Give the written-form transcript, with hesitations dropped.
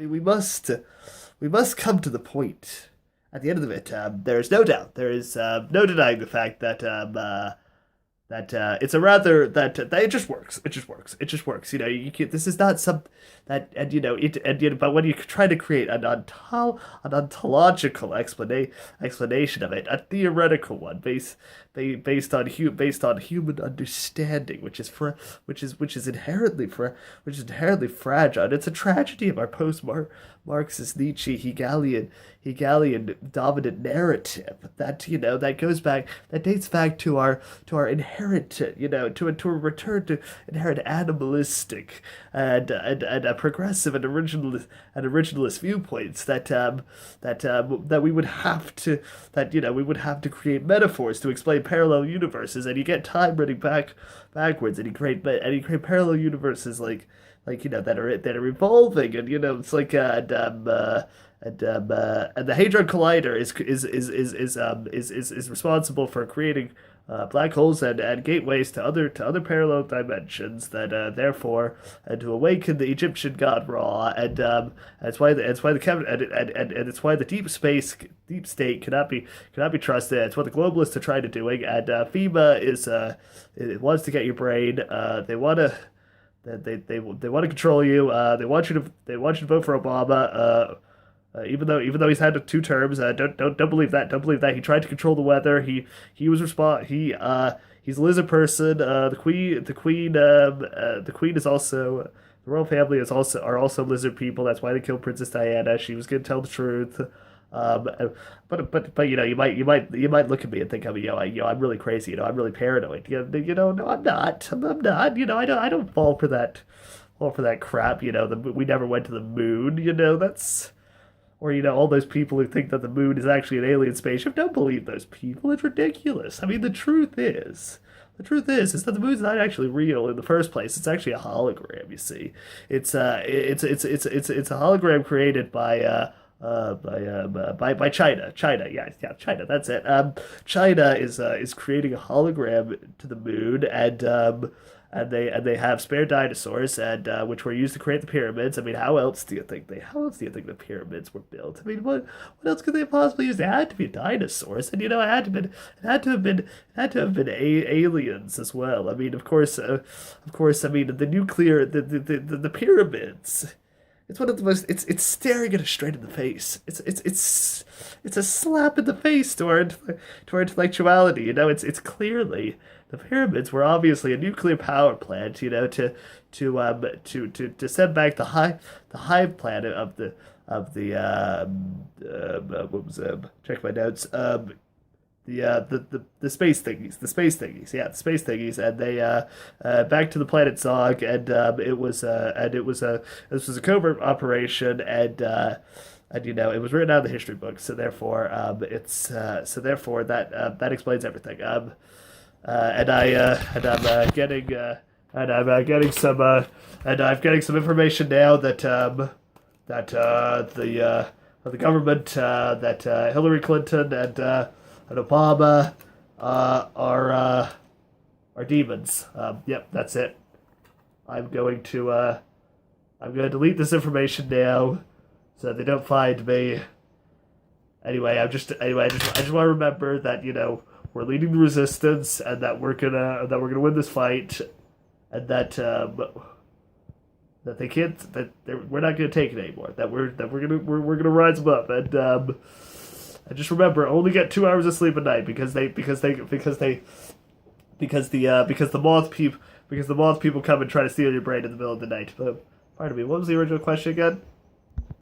we must come to the point. At the end of it, there is no doubt, there is no denying the fact that it's a rather that it just works. It just works. It just works. You know, you can, this is not some that and you know it and you know, but when you try to create an ontological explanation of it, a theoretical one based on human understanding, which is inherently fragile. And it's a tragedy of our post Marxist Nietzsche Hegelian dominant narrative that that goes back that dates back to our inherent to a return to inherent animalistic and a progressive and originalist viewpoints that we would have to we would have to create metaphors to explain parallel universes, and you get time running backwards, and you create parallel universes that are evolving, and it's like and the Hadron Collider is responsible for creating black holes and gateways to other parallel dimensions that therefore and to awaken the Egyptian god Ra, and it's why it's why the deep state cannot be trusted. It's what the globalists are trying to doing, and FEMA it wants to get your brain. They want to. They want to control you. They want you to vote for Obama. Even though he's had 2 terms, don't believe that. Don't believe that. He tried to control the weather. He was he's a lizard person. The queen is also the royal family are also lizard people. That's why they killed Princess Diana. She was gonna tell the truth. Um, but you might look at me and think I'm really crazy. I'm really paranoid. No, I'm not. I'm not. I don't fall for that crap. We never went to the moon. That's. Or, all those people who think that the moon is actually an alien spaceship. Don't believe those people. It's ridiculous. I mean, the truth is that the moon's not actually real in the first place. It's actually a hologram. You see, it's a hologram created by China. China. That's it. China is creating a hologram to the moon, and they have spare dinosaurs, and which were used to create the pyramids. I mean, how else do you think the pyramids were built? I mean, what else could they possibly use? They had to be dinosaurs, and it had to have been aliens as well. I mean, of course. I mean, the pyramids. It's one of the most. It's staring at us straight in the face. It's a slap in the face to our intellectuality. It's clearly the pyramids were obviously a nuclear power plant. To send back the hive planet what was check my notes the space thingies, yeah, the space thingies, and they back to the planet Zog, and this was a covert operation, and it was written out of the history books, so therefore that explains everything. I'm getting some information now that the government, that Hillary Clinton and Obama are demons. Yep, that's it. I'm going to delete this information now so they don't find me. Anyway, I just want to remember that we're leading the resistance, and that we're gonna win this fight, and that they can't we're not gonna take it anymore. That we're gonna rise above, and just remember, only get 2 hours of sleep a night because the moth people come and try to steal your brain in the middle of the night. But pardon me, what was the original question again?